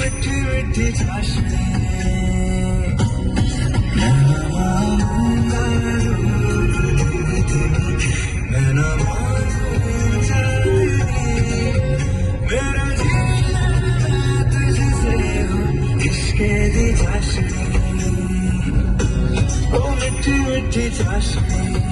मिठी मिठी चाशनी मैं ना मानूंगा रूठ तेरी तेरी मैं ना मानूं चांदनी मेरा जीना तुझसे हो इश्क़ दी चाशनी ओ मिठी मिठी चाशनी